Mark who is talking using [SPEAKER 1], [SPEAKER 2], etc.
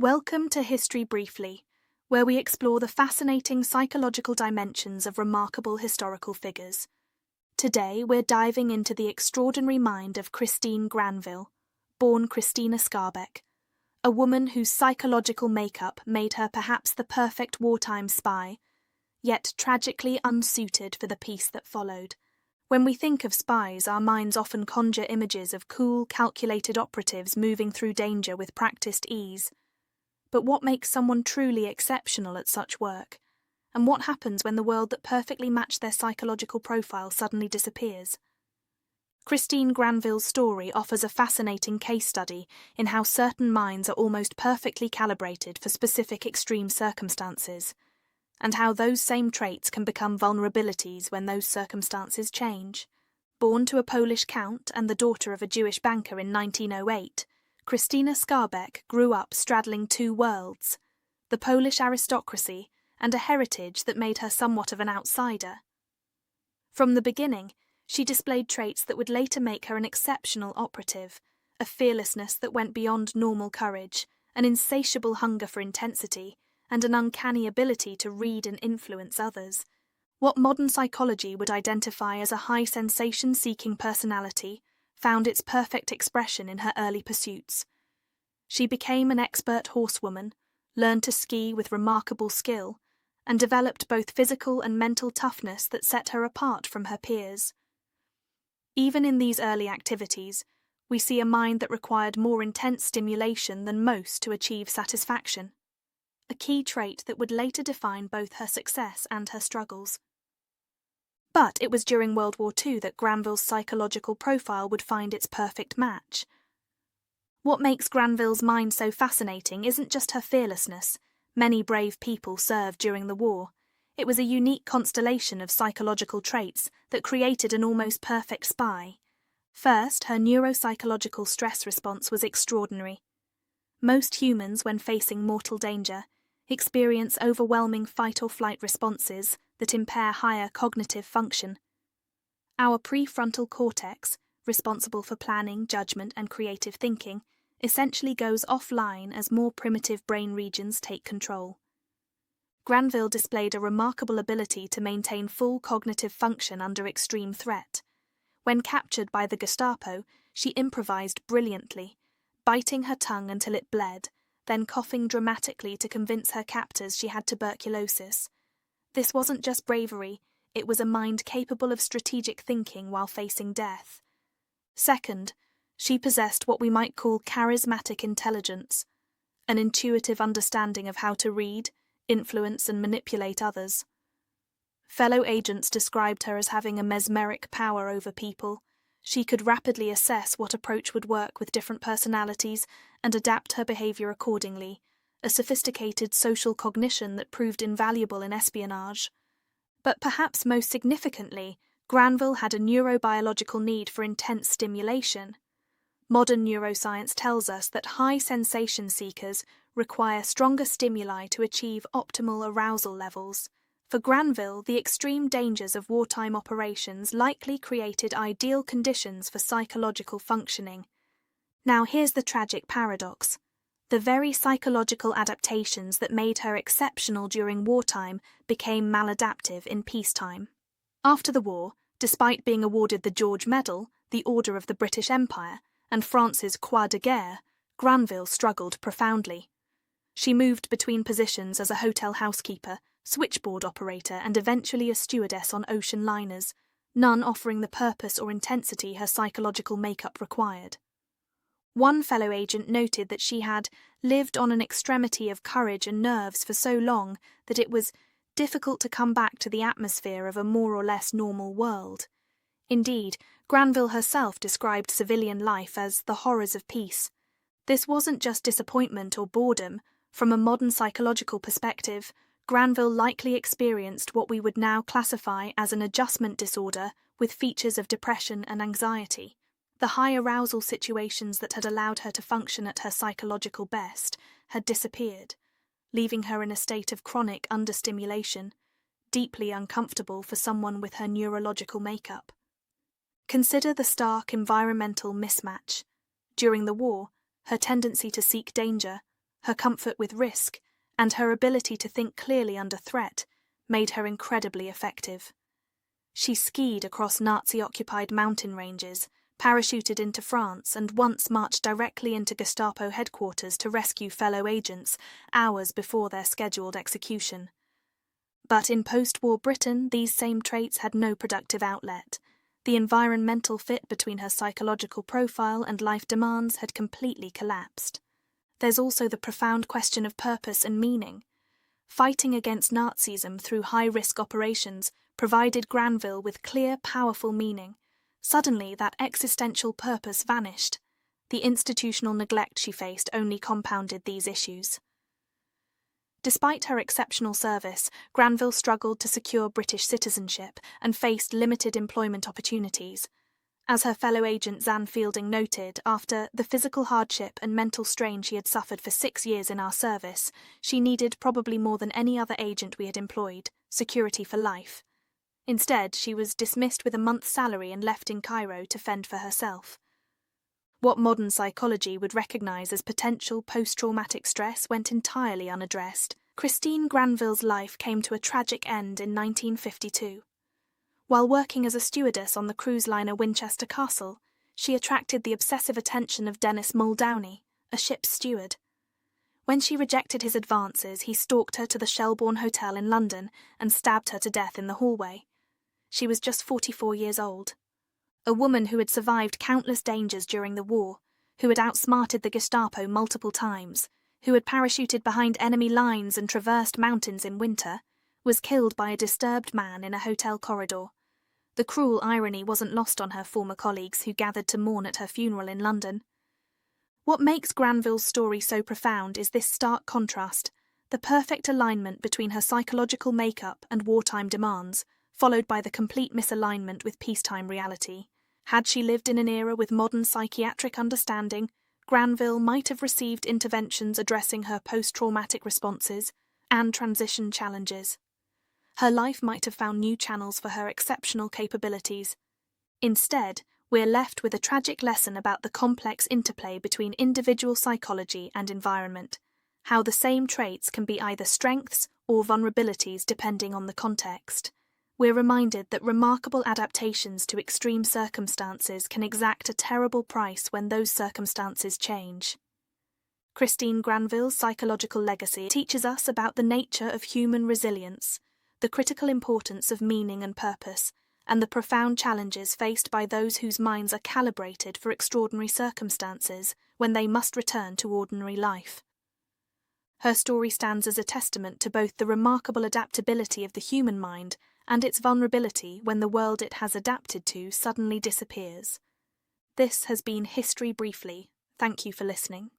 [SPEAKER 1] Welcome to History Briefly, where we explore the fascinating psychological dimensions of remarkable historical figures. Today, we're diving into the extraordinary mind of Christine Granville, born Krystyna Skarbek, a woman whose psychological makeup made her perhaps the perfect wartime spy, yet tragically unsuited for the peace that followed. When we think of spies, our minds often conjure images of cool, calculated operatives moving through danger with practiced ease. But what makes someone truly exceptional at such work? And what happens when the world that perfectly matched their psychological profile suddenly disappears? Christine Granville's story offers a fascinating case study in how certain minds are almost perfectly calibrated for specific extreme circumstances, and how those same traits can become vulnerabilities when those circumstances change. Born to a Polish count and the daughter of a Jewish banker in 1908, Krystyna Skarbek grew up straddling two worlds, the Polish aristocracy and a heritage that made her somewhat of an outsider. From the beginning, she displayed traits that would later make her an exceptional operative, a fearlessness that went beyond normal courage, an insatiable hunger for intensity, and an uncanny ability to read and influence others. What modern psychology would identify as a high sensation-seeking personality found its perfect expression in her early pursuits. She became an expert horsewoman, learned to ski with remarkable skill, and developed both physical and mental toughness that set her apart from her peers. Even in these early activities, we see a mind that required more intense stimulation than most to achieve satisfaction, a key trait that would later define both her success and her struggles. But it was during World War II that Granville's psychological profile would find its perfect match. What makes Granville's mind so fascinating isn't just her fearlessness. Many brave people served during the war. It was a unique constellation of psychological traits that created an almost perfect spy. First, her neuropsychological stress response was extraordinary. Most humans, when facing mortal danger, experience overwhelming fight-or-flight responses that impair higher cognitive function. Our prefrontal cortex, responsible for planning, judgment, and creative thinking, essentially goes offline as more primitive brain regions take control. Granville displayed a remarkable ability to maintain full cognitive function under extreme threat. When captured by the Gestapo, she improvised brilliantly, biting her tongue until it bled, then coughing dramatically to convince her captors she had tuberculosis. This wasn't just bravery, it was a mind capable of strategic thinking while facing death. Second, she possessed what we might call charismatic intelligence, an intuitive understanding of how to read, influence, and manipulate others. Fellow agents described her as having a mesmeric power over people. She could rapidly assess what approach would work with different personalities and adapt her behavior accordingly, a sophisticated social cognition that proved invaluable in espionage. But perhaps most significantly, Granville had a neurobiological need for intense stimulation. Modern neuroscience tells us that high sensation seekers require stronger stimuli to achieve optimal arousal levels. For Granville, the extreme dangers of wartime operations likely created ideal conditions for psychological functioning. Now here's the tragic paradox. The very psychological adaptations that made her exceptional during wartime became maladaptive in peacetime. After the war, despite being awarded the George Medal, the Order of the British Empire, and France's Croix de Guerre, Granville struggled profoundly. She moved between positions as a hotel housekeeper, switchboard operator, and eventually a stewardess on ocean liners, none offering the purpose or intensity her psychological makeup required. One fellow agent noted that she had lived on an extremity of courage and nerves for so long that it was difficult to come back to the atmosphere of a more or less normal world. Indeed, Granville herself described civilian life as the horrors of peace. This wasn't just disappointment or boredom. From a modern psychological perspective, Granville likely experienced what we would now classify as an adjustment disorder with features of depression and anxiety. The high arousal situations that had allowed her to function at her psychological best had disappeared, leaving her in a state of chronic understimulation, deeply uncomfortable for someone with her neurological makeup. Consider the stark environmental mismatch. During the war, her tendency to seek danger, Her comfort with risk, and her ability to think clearly under threat, made her incredibly effective. She skied across Nazi-occupied mountain ranges, parachuted into France, and once marched directly into Gestapo headquarters to rescue fellow agents hours before their scheduled execution. But in post-war Britain, these same traits had no productive outlet. The environmental fit between her psychological profile and life demands had completely collapsed. There's also the profound question of purpose and meaning. Fighting against Nazism through high-risk operations provided Granville with clear, powerful meaning. Suddenly, that existential purpose vanished. The institutional neglect she faced only compounded these issues. Despite her exceptional service, Granville struggled to secure British citizenship and faced limited employment opportunities. As her fellow agent Zan Fielding noted, after the physical hardship and mental strain she had suffered for 6 years in our service, she needed probably more than any other agent we had employed, security for life. Instead, she was dismissed with a month's salary and left in Cairo to fend for herself. What modern psychology would recognise as potential post-traumatic stress went entirely unaddressed. Christine Granville's life came to a tragic end in 1952. While working as a stewardess on the cruise liner Winchester Castle, she attracted the obsessive attention of Dennis Muldowney, a ship's steward. When she rejected his advances, he stalked her to the Shelbourne Hotel in London and stabbed her to death in the hallway. She was just 44 years old. A woman who had survived countless dangers during the war, who had outsmarted the Gestapo multiple times, who had parachuted behind enemy lines and traversed mountains in winter, was killed by a disturbed man in a hotel corridor. The cruel irony wasn't lost on her former colleagues who gathered to mourn at her funeral in London. What makes Granville's story so profound is this stark contrast, the perfect alignment between her psychological makeup and wartime demands, followed by the complete misalignment with peacetime reality. Had she lived in an era with modern psychiatric understanding, Granville might have received interventions addressing her post-traumatic responses and transition challenges. Her life might have found new channels for her exceptional capabilities. Instead, we're left with a tragic lesson about the complex interplay between individual psychology and environment, how the same traits can be either strengths or vulnerabilities depending on the context. We're reminded that remarkable adaptations to extreme circumstances can exact a terrible price when those circumstances change. Christine Granville's psychological legacy teaches us about the nature of human resilience, the critical importance of meaning and purpose, and the profound challenges faced by those whose minds are calibrated for extraordinary circumstances when they must return to ordinary life. Her story stands as a testament to both the remarkable adaptability of the human mind and its vulnerability when the world it has adapted to suddenly disappears. This has been History Briefly. Thank you for listening.